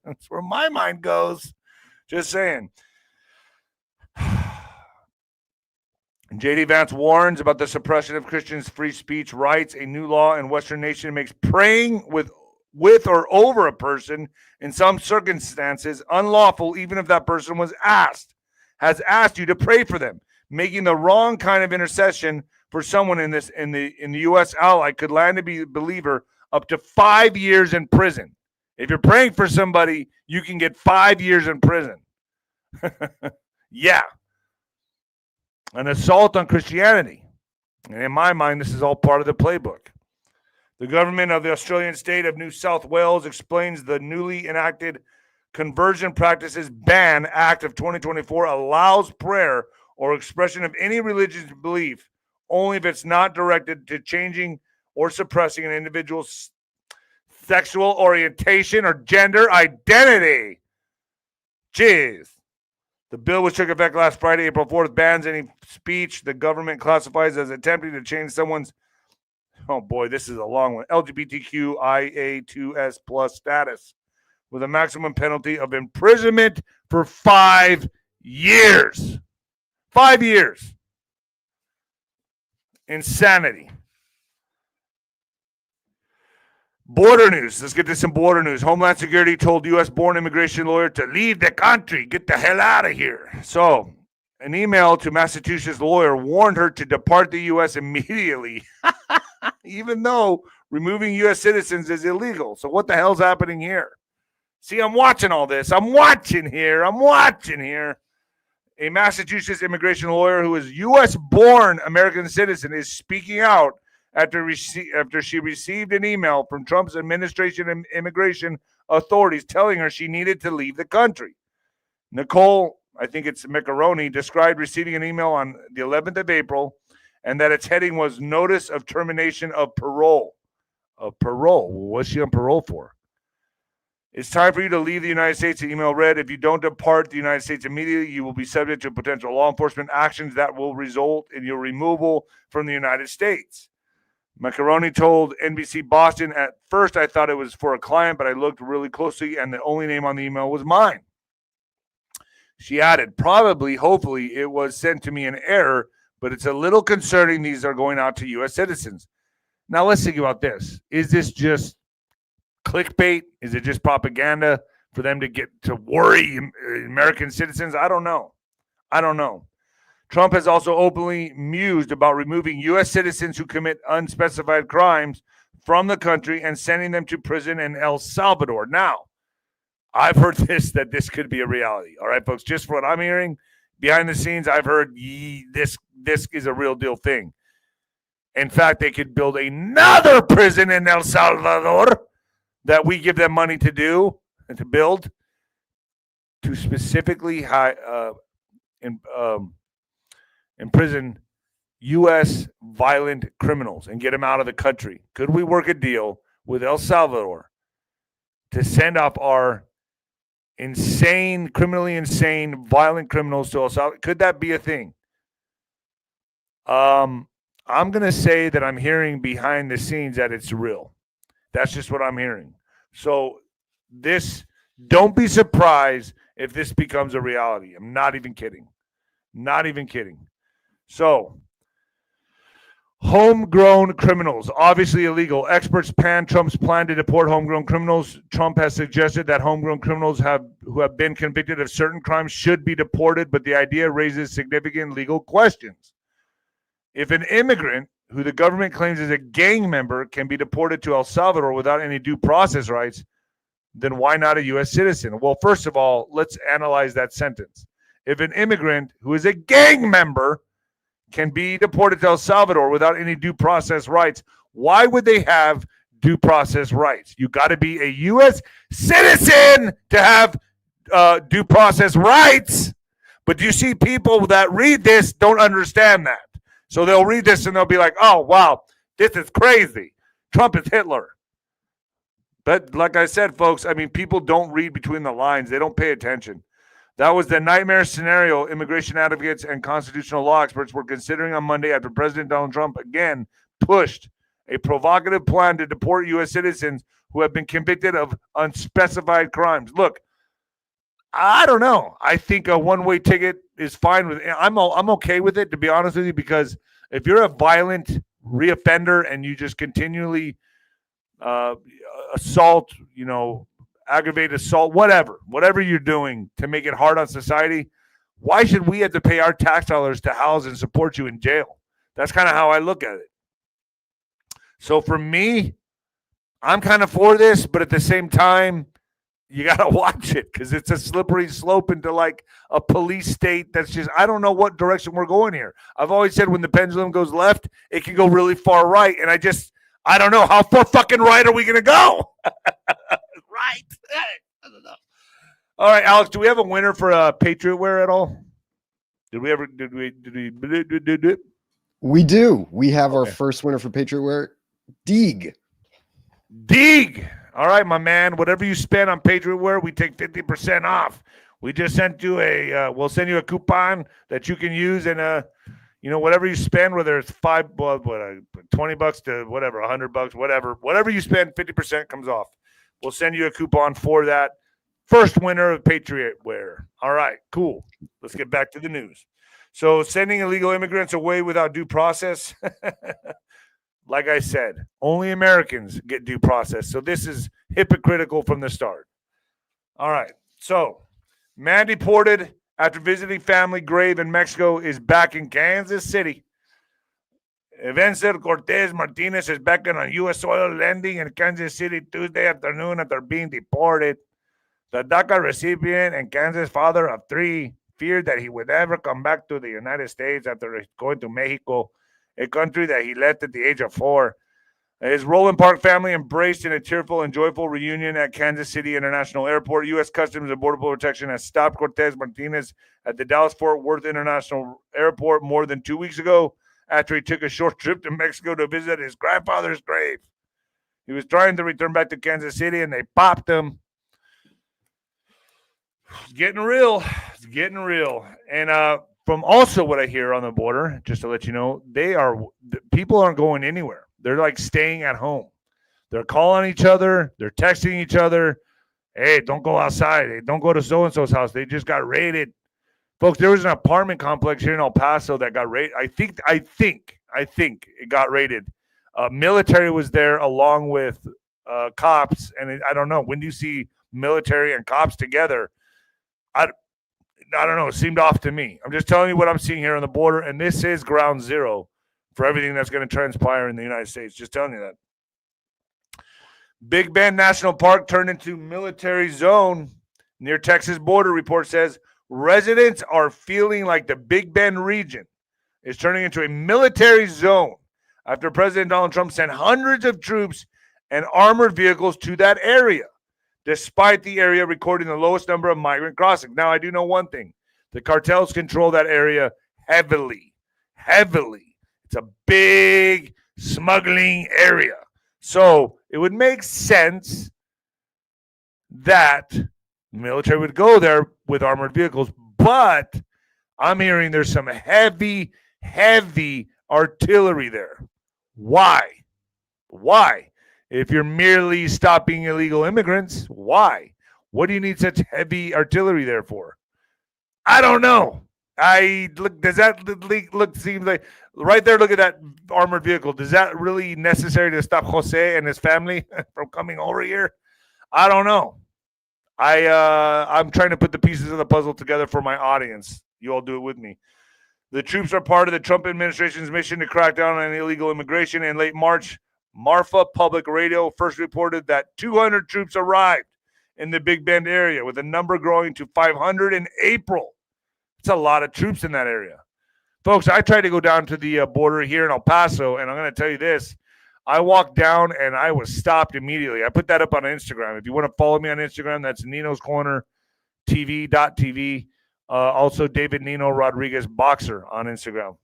That's where my mind goes. Just saying. J.D. Vance warns about the suppression of Christians' free speech rights. A new law in Western nation makes praying with or over a person in some circumstances unlawful, even if that person has asked you to pray for them. Making the wrong kind of intercession for someone in the U.S. ally could land a believer up to 5 years in prison. If you're praying for somebody, you can get 5 years in prison. Yeah. An assault on Christianity. And in my mind, this is all part of the playbook. The government of the Australian state of New South Wales explains the newly enacted Conversion Practices Ban Act of 2024 allows prayer or expression of any religious belief only if it's not directed to changing or suppressing an individual's sexual orientation or gender identity. Jeez. The bill, which took effect last Friday, April 4th, bans any speech the government classifies as attempting to change someone's, oh boy, this is a long one, LGBTQIA2S plus status, with a maximum penalty of imprisonment for 5 years. 5 years. Insanity. Border news. Let's get to some border news. Homeland Security told U.S.-born immigration lawyer to leave the country. Get the hell out of here. So, an email to Massachusetts lawyer warned her to depart the U.S. immediately, even though removing U.S. citizens is illegal. So what the hell's happening here? See, I'm watching all this. I'm watching here. A Massachusetts immigration lawyer who is U.S.-born American citizen is speaking out after she received an email from Trump's administration and immigration authorities telling her she needed to leave the country. Nicole, I think it's Macaroni, described receiving an email on the 11th of April and that its heading was Notice of Termination of Parole. What's she on parole for? It's time for you to leave the United States, the email read. If you don't depart the United States immediately, you will be subject to potential law enforcement actions that will result in your removal from the United States. Macaroni told NBC Boston, at first I thought it was for a client, but I looked really closely and the only name on the email was mine. She added, probably, hopefully, it was sent to me in error, but it's a little concerning these are going out to U.S. citizens. Now let's think about this. Is this just clickbait? Is it just propaganda for them to get to worry American citizens? I don't know. Trump has also openly mused about removing U.S. citizens who commit unspecified crimes from the country and sending them to prison in El Salvador. Now, I've heard that this could be a reality. All right, folks, just for what I'm hearing, behind the scenes, I've heard this is a real deal thing. In fact, they could build another prison in El Salvador that we give them money to do and to build to specifically imprison U.S. violent criminals and get them out of the country. Could we work a deal with El Salvador to send off our criminally insane, violent criminals to El Salvador? Could that be a thing? I'm going to say that I'm hearing behind the scenes that it's real. That's just what I'm hearing. So don't be surprised if this becomes a reality. I'm not even kidding. So, homegrown criminals, obviously illegal. Experts pan Trump's plan to deport homegrown criminals. Trump has suggested that homegrown criminals who have been convicted of certain crimes should be deported, but the idea raises significant legal questions. If an immigrant who the government claims is a gang member can be deported to El Salvador without any due process rights, then why not a U.S. citizen? Well, first of all, let's analyze that sentence. If an immigrant who is a gang member can be deported to El Salvador without any due process rights, why would they have due process rights? You got to be a U.S. citizen to have due process rights. But you see people that read this don't understand that. So they'll read this and they'll be like, oh, wow, this is crazy. Trump is Hitler. But like I said, folks, I mean, people don't read between the lines. They don't pay attention. That was the nightmare scenario immigration advocates and constitutional law experts were considering on Monday after President Donald Trump again pushed a provocative plan to deport U.S. citizens who have been convicted of unspecified crimes. Look, I don't know. I think a one-way ticket is fine with it. I'm okay with it, to be honest with you, because if you're a violent reoffender and you just continually assault, aggravated assault, whatever you're doing to make it hard on society, why should we have to pay our tax dollars to house and support you in jail? That's kind of how I look at it. So for me, I'm kind of for this, but at the same time, you got to watch it because it's a slippery slope into like a police state that's just, I don't know what direction we're going here. I've always said when the pendulum goes left, it can go really far right. And I don't know. How far fucking right are we going to go? Right. I don't know. All right, Alex, do we have a winner for Patriot wear at all? Did we? We do. We have our Okay. first winner for Patriot wear, Deeg. Deeg. All right, my man. Whatever you spend on Patriot wear, we take 50% off. We just sent you we'll send you a coupon that you can use, and whatever you spend, whether it's $20 to whatever, $100, whatever you spend, 50% comes off. We'll send you a coupon for that. First winner of Patriot wear. All right, cool. Let's get back to the news. So, sending illegal immigrants away without due process. Like I said, only Americans get due process. So this is hypocritical from the start. All right. So, man deported after visiting family grave in Mexico is back in Kansas City. 𝗬𝗏𝗂 Martinez is back on U.S. soil landing in Kansas City Tuesday afternoon after being deported. The DACA recipient and Kansas father of 3 feared that he would never come back to the United States after going to Mexico, a country that he left at the age of 4. His Roland Park family embraced in a tearful and joyful reunion at Kansas City International Airport. U.S. Customs and Border Protection has stopped Cortez Martinez at the Dallas-Fort Worth International Airport more than 2 weeks ago after he took a short trip to Mexico to visit his grandfather's grave. He was trying to return back to Kansas City, and they popped him. It's getting real. It's getting real. And from also what I hear on the border, just to let you know, people aren't going anywhere. They're like staying at home. They're calling each other. They're texting each other. Hey, don't go outside. Hey, don't go to so-and-so's house. They just got raided. Folks, there was an apartment complex here in El Paso that got raided. I think it got raided. Military was there along with cops. And I don't know. When do you see military and cops together? I don't know. It seemed off to me. I'm just telling you what I'm seeing here on the border, and this is ground zero for everything that's going to transpire in the United States. Just telling you that. Big Bend National Park turned into military zone near Texas border, report says. Residents are feeling like the Big Bend region is turning into a military zone after President Donald Trump sent hundreds of troops and armored vehicles to that area, despite the area recording the lowest number of migrant crossings. Now, I do know one thing. The cartels control that area heavily. It's a big smuggling area. So it would make sense that the military would go there with armored vehicles. But I'm hearing there's some heavy artillery there. Why? If you're merely stopping illegal immigrants, why? What do you need such heavy artillery there for? I don't know. Does that look seems like right there? Look at that armored vehicle. Does that really necessary to stop Jose and his family from coming over here? I don't know. I'm trying to put the pieces of the puzzle together for my audience. You all do it with me. The troops are part of the Trump administration's mission to crack down on illegal immigration. In late March, Marfa Public Radio first reported that 200 troops arrived in the Big Bend area, with the number growing to 500 in April. It's a lot of troops in that area. Folks, I tried to go down to the border here in El Paso, and I'm going to tell you this. I walked down, and I was stopped immediately. I put that up on Instagram. If you want to follow me on Instagram, that's Nino's Corner TV.tv. Also, David Nino Rodriguez Boxer on Instagram.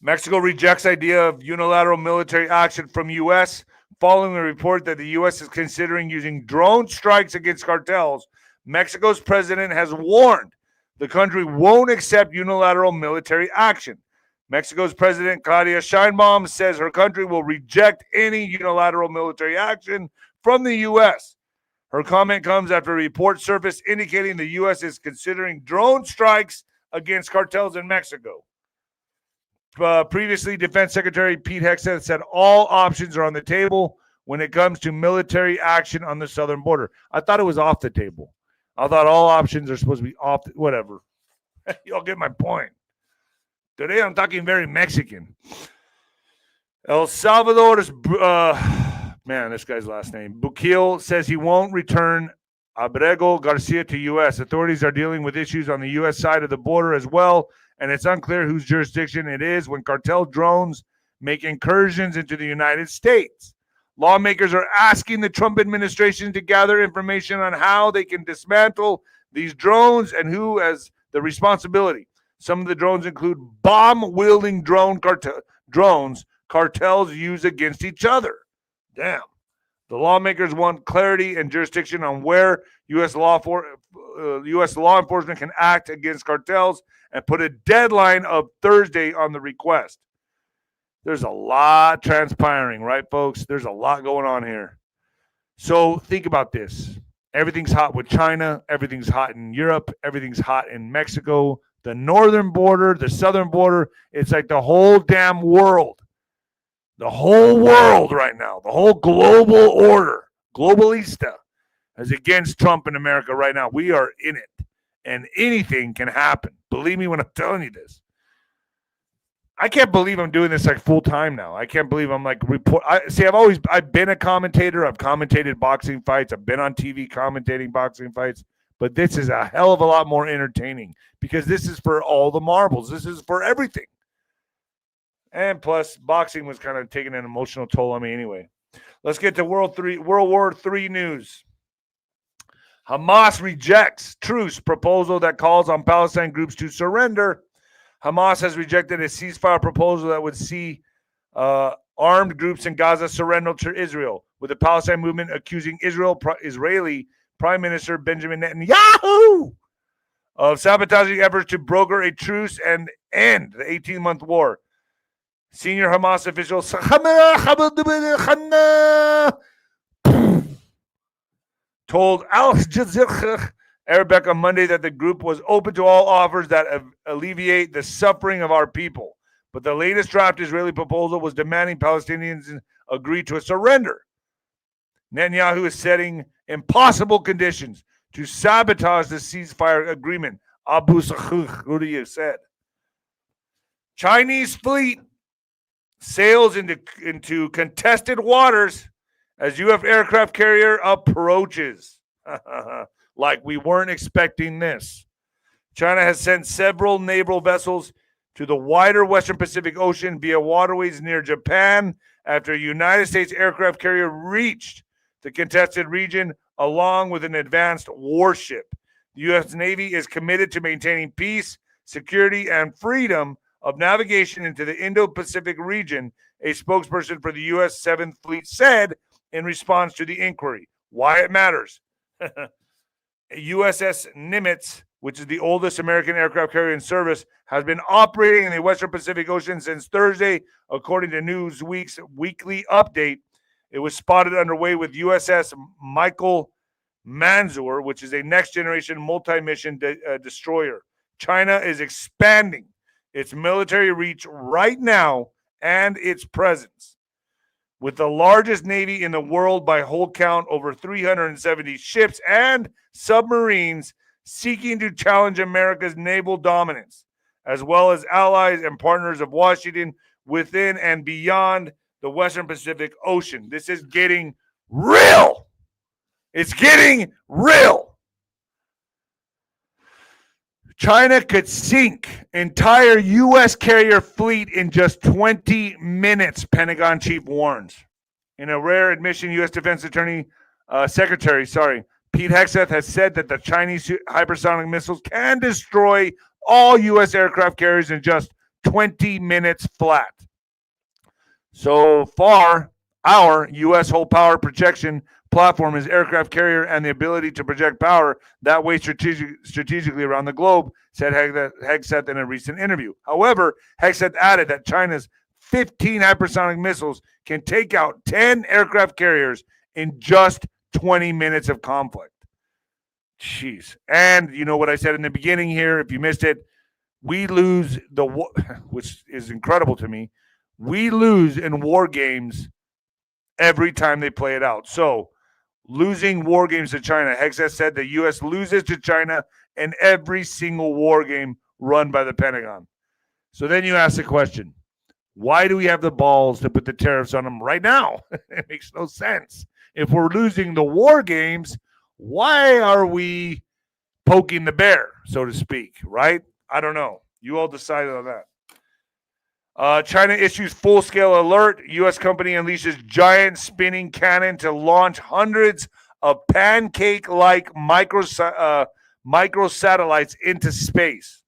Mexico rejects idea of unilateral military action from U.S. following a report that the U.S. is considering using drone strikes against cartels. Mexico's president has warned the country won't accept unilateral military action. Mexico's President 𝗬𝗂cia 𝗰𝗶𝗹 says her country will reject any unilateral military action from the U.S. Her comment comes after a report surfaced indicating the U.S. is considering drone strikes against cartels in Mexico. Previously, Defense Secretary Pete Hegseth said all options are on the table when it comes to military action on the southern border. I thought it was off the table. I thought all options are supposed to be off. Whatever. Y'all get my point. Today I'm talking very Mexican. El Salvador's, this guy's last name, 𝗬𝗃𝗀 says he won't return Abrego Garcia to U.S. Authorities are dealing with issues on the U.S. side of the border as well, and it's unclear whose jurisdiction it is when cartel drones make incursions into the United States. Lawmakers are asking the Trump administration to gather information on how they can dismantle these drones and who has the responsibility. Some of the drones include bomb-wielding drones cartels use against each other. Damn. The lawmakers want clarity and jurisdiction on where U.S. law enforcement can act against cartels and put a deadline of Thursday on the request. There's a lot transpiring, right, folks? There's a lot going on here. So think about this. Everything's hot with China. Everything's hot in Europe. Everything's hot in Mexico. The northern border, the southern border. It's like the whole damn world. The whole world right now. The whole global order. Globalista is against Trump in America right now. We are in it. And anything can happen. Believe me when I'm telling you this. I can't believe I'm doing this like full time now. I can't believe I'm like I've been a commentator. I've commentated boxing fights. I've been on TV commentating boxing fights. But this is a hell of a lot more entertaining because this is for all the marbles. This is for everything. And plus, boxing was kind of taking an emotional toll on me anyway. Let's get to World War III news. Hamas rejects truce proposal that calls on Palestine groups to surrender. Hamas has rejected a ceasefire proposal that would see armed groups in Gaza surrender to Israel, with the Palestine movement accusing Israeli Prime Minister Benjamin Netanyahu of sabotaging efforts to broker a truce and end the 18-month war. Senior Hamas officials told Al Jazeera Arabic on Monday that the group was open to all offers that alleviate the suffering of our people. But the latest draft Israeli proposal was demanding Palestinians agree to a surrender. Netanyahu is setting impossible conditions to sabotage the ceasefire agreement, Abu Sahih said. Chinese fleet sails into contested waters as U.S. aircraft carrier approaches. Like we weren't expecting this. China has sent several naval vessels to the wider Western Pacific Ocean via waterways near Japan after a United States aircraft carrier reached the contested region along with an advanced warship. The U.S. Navy is committed to maintaining peace, security, and freedom of navigation into the Indo-Pacific region, a spokesperson for the U.S. 7th Fleet said in response to the inquiry. Why it matters. USS Nimitz, which is the oldest American aircraft carrier in service, has been operating in the Western Pacific Ocean since Thursday, according to Newsweek's weekly update. It was spotted underway with USS Michael Mansour, which is a next-generation multi-mission destroyer. China is expanding its military reach right now and its presence. With the largest navy in the world by hold count, over 370 ships and submarines seeking to challenge America's naval dominance, as well as allies and partners of Washington within and beyond the Western Pacific Ocean. This is getting real. It's getting real. China could sink entire U.S. carrier fleet in just 20 minutes, Pentagon chief warns. In a rare admission, U.S. Defense Secretary Pete Hegseth has said that the Chinese hypersonic missiles can destroy all U.S. aircraft carriers in just 20 minutes flat. So far, our U.S. whole power projection platform is aircraft carrier and the ability to project power that way strategically around the globe, said Hegseth in a recent interview. However, Hegseth added that China's 15 hypersonic missiles can take out 10 aircraft carriers in just 20 minutes of conflict. Jeez. And you know what I said in the beginning here, if you missed it, we lose which is incredible to me. We lose in war games every time they play it out. So, losing war games to China. Hegseth said the U.S. loses to China in every single war game run by the Pentagon. So then you ask the question, why do we have the balls to put the tariffs on them right now? It makes no sense. If we're losing the war games, why are we poking the bear, so to speak, right? I don't know. You all decided on that. China issues full-scale alert. U.S. company unleashes giant spinning cannon to launch hundreds of pancake-like microsatellites into space.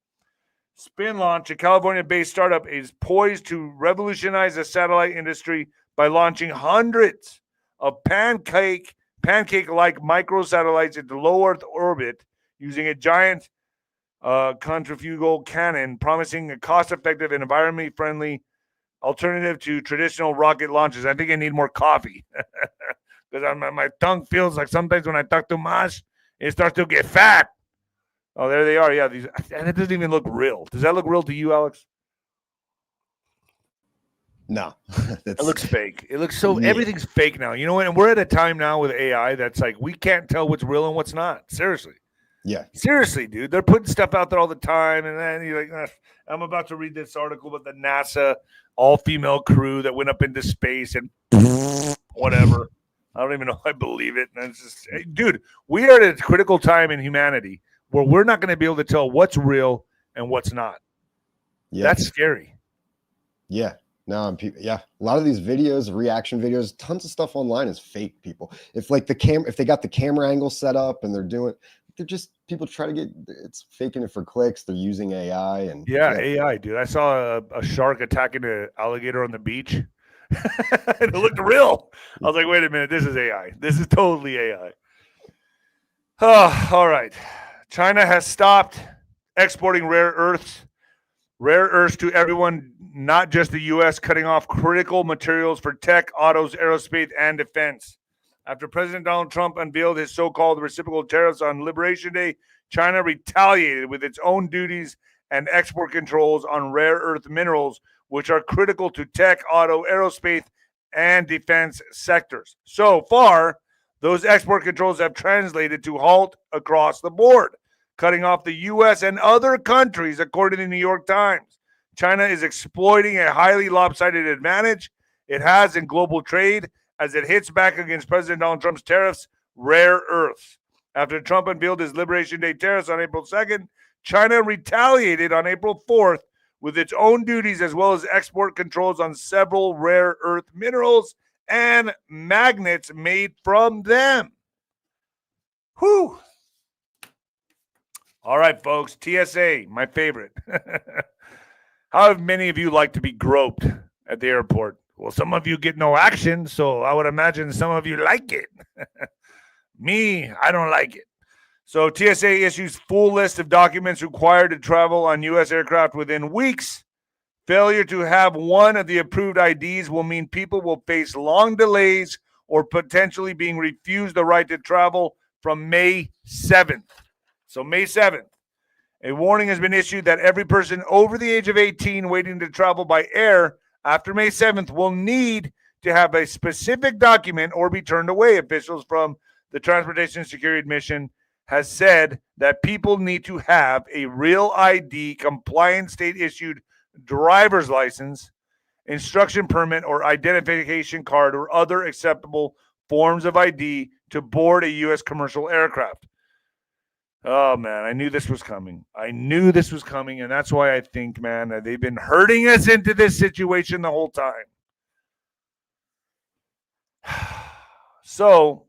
Spin Launch, a California-based startup, is poised to revolutionize the satellite industry by launching hundreds of pancake-like microsatellites into low Earth orbit using a giant centrifugal cannon, promising a cost-effective and environmentally friendly alternative to traditional rocket launches. I think I need more coffee because my tongue feels like sometimes when I talk too much, it starts to get fat. Oh, there they are. Yeah, these, and it doesn't even look real. Does that look real to you, Alex? No, it looks fake. It looks so everything's fake now. You know what? And we're at a time now with AI that's like we can't tell what's real and what's not. Seriously. Yeah. Seriously, dude. They're putting stuff out there all the time. And then you're like, I'm about to read this article about the NASA all-female crew that went up into space and whatever. I don't even know if I believe it. And it's just, dude, we are at a critical time in humanity where we're not going to be able to tell what's real and what's not. Yeah. That's scary. Yeah. No, yeah. A lot of these videos, reaction videos, tons of stuff online is fake, people. If like if they got the camera angle set up and they're just people try to get it's faking it for clicks. They're using AI and AI, dude. I saw a shark attacking an alligator on the beach. And it looked real. I was like, wait a minute, this is AI. This is totally AI. Oh, all right. China has stopped exporting rare earths to everyone, not just the U.S., cutting off critical materials for tech, autos, aerospace, and defense. After President Donald Trump unveiled his so-called reciprocal tariffs on Liberation Day, China retaliated with its own duties and export controls on rare earth minerals, which are critical to tech, auto, aerospace, and defense sectors. So far, those export controls have translated to halt across the board, cutting off the U.S. and other countries, according to the New York Times. China is exploiting a highly lopsided advantage it has in global trade as it hits back against President Donald Trump's tariffs, rare earths. After Trump unveiled his Liberation Day tariffs on April 2nd, China retaliated on April 4th with its own duties as well as export controls on several rare earth minerals and magnets made from them. Whew. All right, folks, TSA, my favorite. How many of you like to be groped at the airport? Well, some of you get no action, so I would imagine some of you like it. Me, I don't like it. So TSA issues full list of documents required to travel on U.S. aircraft within weeks. Failure to have one of the approved IDs will mean people will face long delays or potentially being refused the right to travel from May 7th. So May 7th, a warning has been issued that every person over the age of 18 waiting to travel by air after May 7th will need to have a specific document or be turned away. Officials from the Transportation Security Administration has said that people need to have a real ID, compliant state-issued driver's license, instruction permit, or identification card or other acceptable forms of ID to board a U.S. commercial aircraft. Oh, man, I knew this was coming. And that's why I think, man, that they've been hurting us into this situation the whole time. So,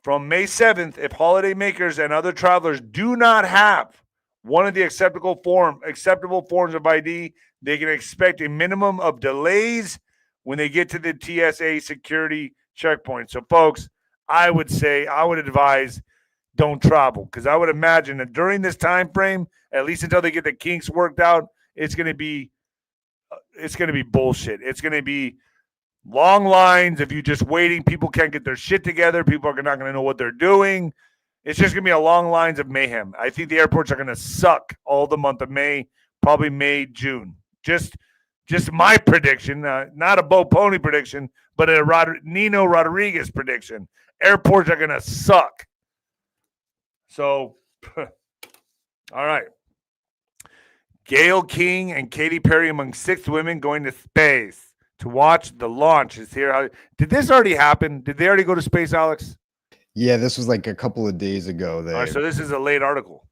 from May 7th, if holidaymakers and other travelers do not have one of the acceptable forms of ID, they can expect a minimum of delays when they get to the TSA security checkpoint. So, folks, I would advise don't travel, because I would imagine that during this time frame, at least until they get the kinks worked out, it's going to be bullshit. It's going to be long lines of you just waiting. People can't get their shit together. People are not going to know what they're doing. It's just going to be a long lines of mayhem. I think the airports are going to suck all the month of May, probably May, June. Just my prediction, not a Bo Pony prediction, but a Nino Rodriguez prediction. Airports are going to suck. So, all right. Gayle King and Katy Perry among 6 women going to space to watch the launch is here. Did this already happen? Did they already go to space, Alex? Yeah, this was like a couple of days ago. All right, so this is a late article.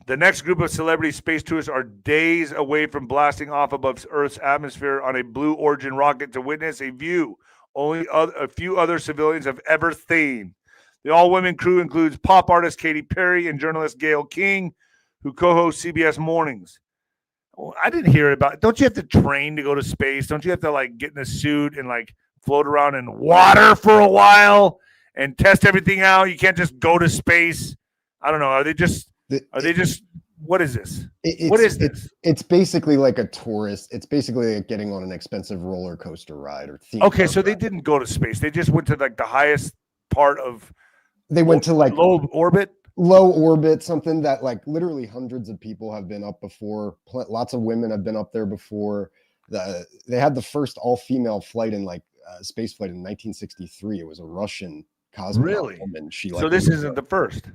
The next group of celebrity space tourists are days away from blasting off above Earth's atmosphere on a Blue Origin rocket to witness a view only a few other civilians have ever seen. The all-women crew includes pop artist Katy Perry and journalist Gayle King, who co-hosts CBS Mornings. Well, I didn't hear about it. Don't you have to train to go to space? Don't you have to like get in a suit and like float around in water for a while and test everything out? You can't just go to space. I don't know. Are they just what is this? What is this? It's basically like a tourist. It's basically like getting on an expensive roller coaster ride or theme Okay, park so they ride. didn't go to space. They just went to like the highest part of They went to like low orbit. Low orbit, something that like literally hundreds of people have been up before. Lots of women have been up there before. They had the first all-female flight in like space flight in 1963. It was a Russian cosmonaut woman. So this isn't the first.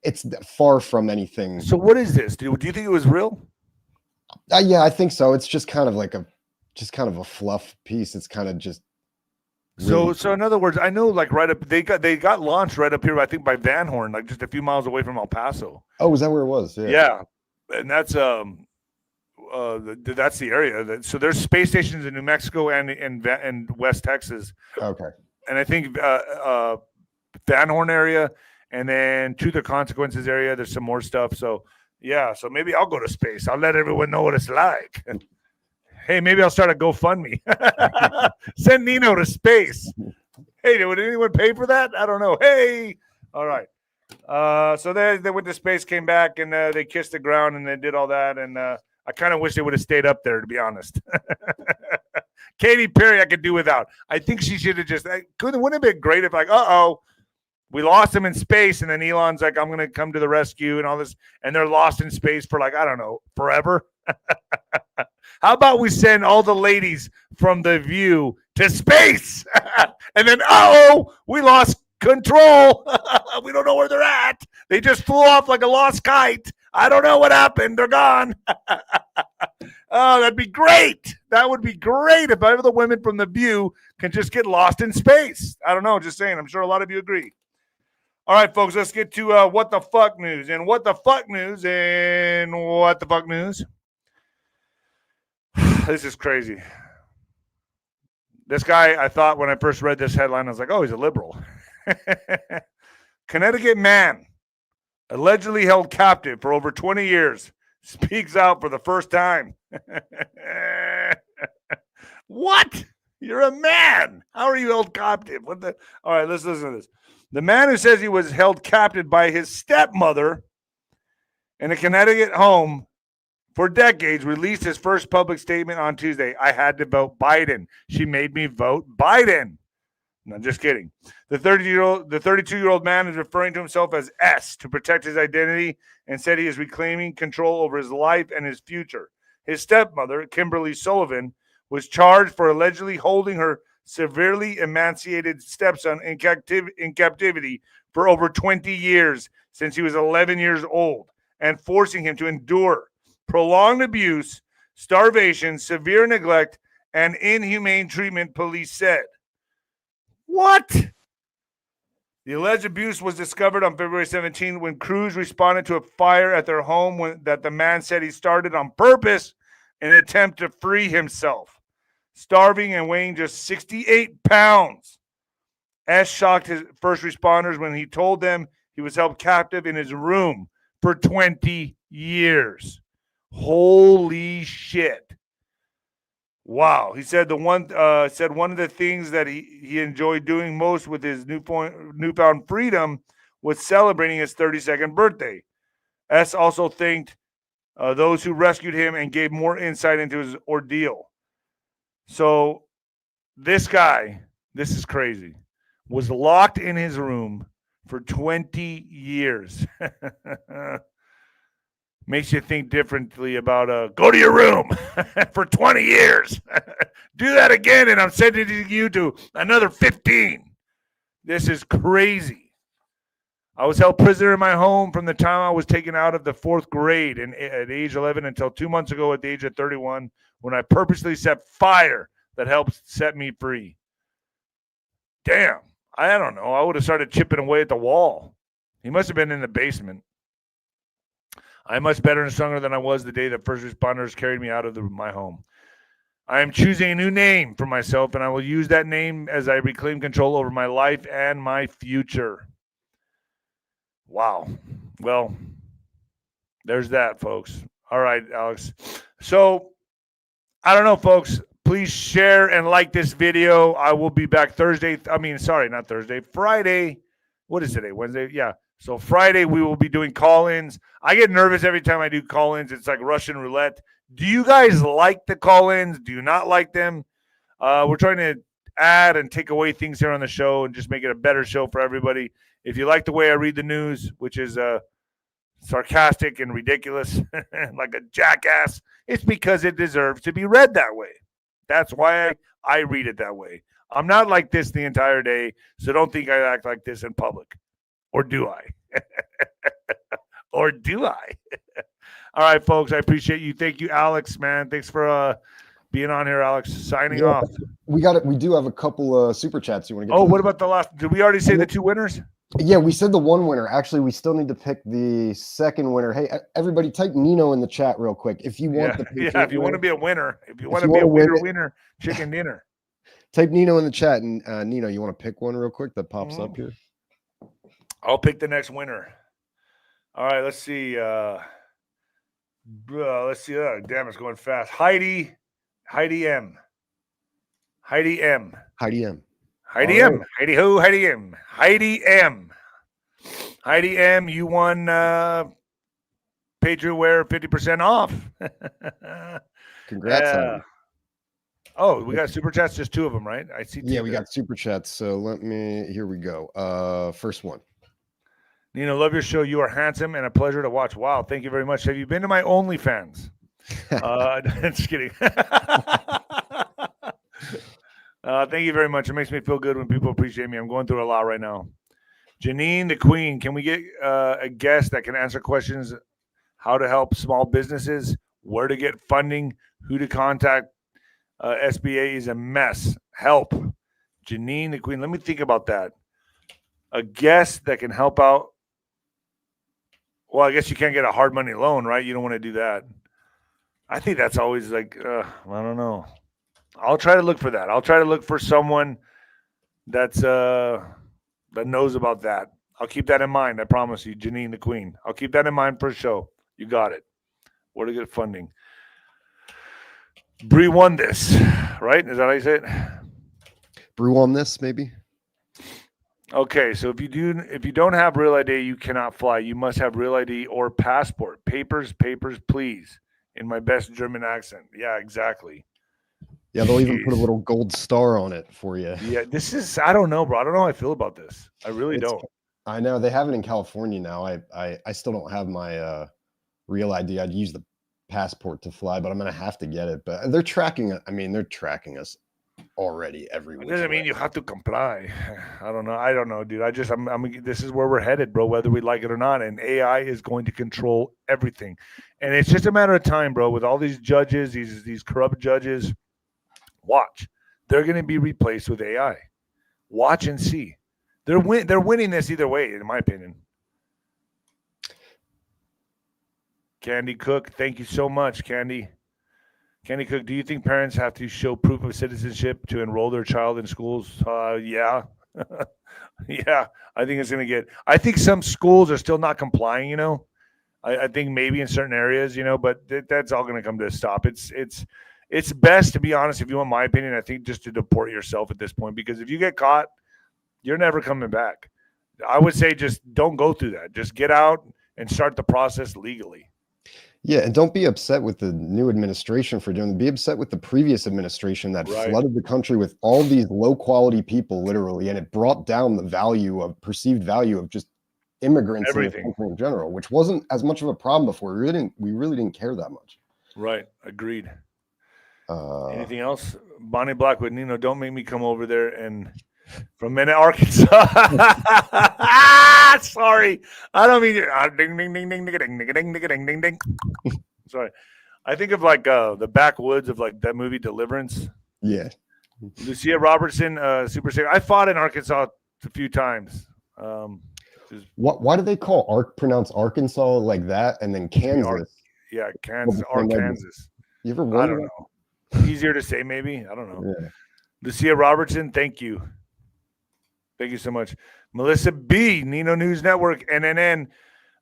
It's far from anything. So what is this? Do you think it was real? Yeah, I think so. It's just kind of like a fluff piece. It's kind of just. Really so in other words, I know like right up they got launched right up here, I think by Van Horn, like just a few miles away from El Paso. Oh, was that where it was? Yeah, and that's the area. So there's space stations in New Mexico and West Texas. Okay. And I think Van Horn area, and then to the Consequences area, there's some more stuff. So yeah, so maybe I'll go to space. I'll let everyone know what it's like. Hey, maybe I'll start a GoFundMe. Send Nino to space. Hey, would anyone pay for that? I don't know. Hey, all right. So they went to space, came back, and they kissed the ground, and they did all that. And I kind of wish they would have stayed up there, to be honest. Katy Perry, I could do without. I think she should have just. Wouldn't it have been great if like, we lost him in space, and then Elon's like, I'm going to come to the rescue and all this, and they're lost in space for like, I don't know, forever. How about we send all the ladies from The View to space? And then, we lost control. We don't know where they're at. They just flew off like a lost kite. I don't know what happened. They're gone. Oh, that'd be great. That would be great if ever the women from The View can just get lost in space. I don't know. Just saying. I'm sure a lot of you agree. All right, folks, let's get to what the fuck news. And what the fuck news and what the fuck news. This is crazy. This guy, I thought when I first read this headline, I was like, oh, he's a liberal. Connecticut man allegedly held captive for over 20 years speaks out for the first time. What? You're a man. How are you held captive? What the? All right, let's listen to this. The man who says he was held captive by his stepmother in a Connecticut home for decades released his first public statement on Tuesday. I had to vote Biden. She made me vote Biden. No, just kidding. The 32-year-old man is referring to himself as S to protect his identity and said he is reclaiming control over his life and his future. His stepmother, Kimberly Sullivan, was charged for allegedly holding her severely emaciated stepson in captivity for over 20 years since he was 11 years old and forcing him to endure prolonged abuse, starvation, severe neglect, and inhumane treatment, police said. What? The alleged abuse was discovered on February 17 when crews responded to a fire at their home that the man said he started on purpose in an attempt to free himself. Starving and weighing just 68 pounds. S shocked his first responders when he told them he was held captive in his room for 20 years. Holy shit. Wow. He said one of the things that he enjoyed doing most with his newfound freedom was celebrating his 32nd birthday. S also thanked those who rescued him and gave more insight into his ordeal. So this guy, this is crazy, was locked in his room for 20 years. Makes you think differently about go to your room for 20 years. Do that again, and I'm sending you to another 15. This is crazy. I was held prisoner in my home from the time I was taken out of the 4th grade at age 11 until 2 months ago at the age of 31 when I purposely set fire that helped set me free. Damn. I don't know. I would have started chipping away at the wall. He must have been in the basement. I'm much better and stronger than I was the day that first responders carried me out of my home. I am choosing a new name for myself, and I will use that name as I reclaim control over my life and my future. Wow. Well, there's that, folks. All right, Alex. So, I don't know, folks. Please share and like this video. I will be back Thursday. Not Thursday. Friday. What is today? Wednesday? Yeah. So Friday we will be doing call-ins. I get nervous every time I do call-ins. It's like Russian roulette. Do you guys like the call-ins? Do you not like them? We're trying to add and take away things here on the show and just make it a better show for everybody. If you like the way I read the news, which is sarcastic and ridiculous, like a jackass, it's because it deserves to be read that way. That's why I read it that way. I'm not like this the entire day, so don't think I act like this in public. Or do I? Or do I? All right, folks, I appreciate you. Thank you, Alex, man. Thanks for being on here, Alex. Signing off. We got it. We do have a couple super chats you want to get. Oh, what about the last? Did we already say the 2 winners? Yeah, we said the 1 winner. Actually, we still need to pick the 2nd winner. Hey, everybody, type Nino in the chat real quick if you want if you want to be a winner, if you want to be a winner, chicken dinner. Type Nino in the chat, and Nino, you want to pick one real quick that pops up here? I'll pick the next winner. All right, let's see. Damn, it's going fast. Heidi M. Heidi M. Heidi M. Heidi M. Heidi ho, Heidi M. Heidi M. Heidi M, you won Patriot Wear 50% off. Congrats, Heidi. Oh, we got super chats, just 2 of them, right? I see. Yeah, we got super chats. So here we go. First one. Nino, love your show. You are handsome and a pleasure to watch. Wow, thank you very much. Have you been to my OnlyFans? Just kidding. Thank you very much. It makes me feel good when people appreciate me. I'm going through a lot right now. Janine the Queen, can we get a guest that can answer questions? How to help small businesses, where to get funding, who to contact. SBA is a mess. Help. Janine the Queen. Let me think about that. A guest that can help out. Well, I guess you can't get a hard money loan, right? You don't want to do that. I think that's always like, I don't know. I'll try to look for that. I'll try to look for someone that's that knows about that. I'll keep that in mind. I promise you, Janine the Queen. I'll keep that in mind for a show. You got it. Where to get funding. Bree won this, right? Is that how you say it? Brew on this, maybe. Okay, so if you don't have real ID, you cannot fly. You must have real ID or passport. Papers, please. In my best German accent. Yeah, exactly. Yeah, they'll even put a little gold star on it for you. Yeah, I don't know, bro. I don't know how I feel about this. I really don't. I know they have it in California now. I still don't have my real ID. I'd use the passport to fly, but I'm gonna have to get it. But they're tracking it. I mean, they're tracking us already everywhere. It doesn't mean you have to comply. I don't know, dude. This is where we're headed, bro, whether we like it or not. And AI is going to control everything. And it's just a matter of time, bro, with all these judges, these corrupt judges. Watch. They're going to be replaced with AI. Watch and see. They're winning this either way, in my opinion. Candy Cook, thank you so much, Candy. Candy Cook, do you think parents have to show proof of citizenship to enroll their child in schools? Yeah. Yeah, I think it's going to get – I think some schools are still not complying, you know. I think maybe in certain areas, you know, but that's all going to come to a stop. It's best, to be honest, if you want my opinion, I think just to deport yourself at this point, because if you get caught, you're never coming back. I would say just don't go through that. Just get out and start the process legally. Yeah, and don't be upset with the new administration for doing it. Be upset with the previous administration that flooded the country with all these low-quality people, literally, and it brought down the perceived value of just immigrants in the country in general, which wasn't as much of a problem before. We really didn't care that much. Right. Agreed. Anything else? Bonnie Blackwood, Nino, don't make me come over there and from Mena, Arkansas. Sorry. I don't mean ding ding ding ding ding ding ding ding ding ding. Sorry. I think of like the backwoods of like that movie Deliverance. Yeah. Lucia Robertson, Super Saver. I fought in Arkansas a few times. Why do they pronounce Arkansas like that and then Kansas? Yeah, Kansas or Kansas. You ever I don't know. Easier to say, maybe. I don't know. Yeah. Lucia Robertson, thank you. Thank you so much. Melissa B, Nino News Network, NNN.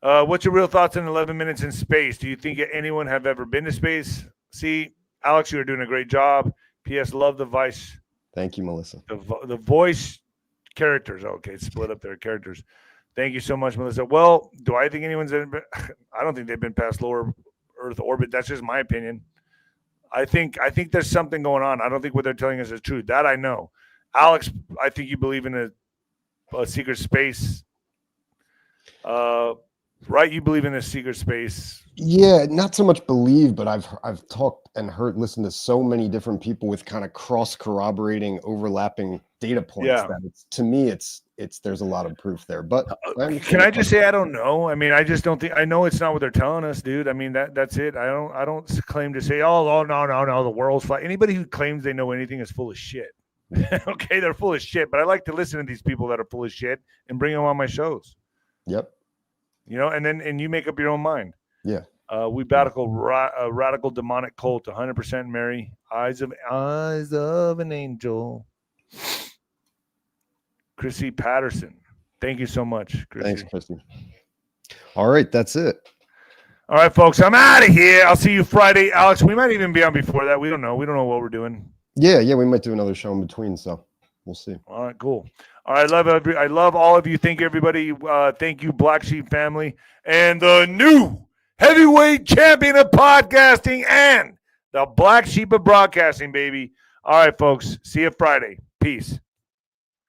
What's your real thoughts on 11 minutes in space? Do you think anyone have ever been to space? See, Alex, you are doing a great job. P.S. Love the voice. Thank you, Melissa. The voice characters. Okay, split up their characters. Thank you so much, Melissa. Well, do I think anyone's been? I don't think they've been past lower Earth orbit. That's just my opinion. I think there's something going on. I don't think what they're telling us is true. That I know. Alex, I think you believe in a secret space. Right? You believe in a secret space. Yeah, not so much believe, but I've talked and listened to so many different people with kind of cross corroborating, overlapping data points. Yeah. That to me, it's there's a lot of proof there. But can I just say I don't know? I mean, I just don't think I know it's not what they're telling us, dude. I mean that's it. I don't claim to say no, the world's flat. Anybody who claims they know anything is full of shit. Okay, they're full of shit. But I like to listen to these people that are full of shit and bring them on my shows. Yep. You know, and you make up your own mind. Yeah. We battle a radical demonic cult, 100% Mary. Eyes of an angel. Chrissy Patterson. Thank you so much, Chrissy. Thanks, Chrissy. All right, that's it. All right, folks, I'm out of here. I'll see you Friday. Alex, we might even be on before that. We don't know. We don't know what we're doing. Yeah, we might do another show in between, so we'll see. All right, cool. All right, I love all of you. Thank you, everybody. Thank you, Black Sheep family. And the new heavyweight champion of podcasting and the Black Sheep of broadcasting, baby. All right, folks. See you Friday. Peace.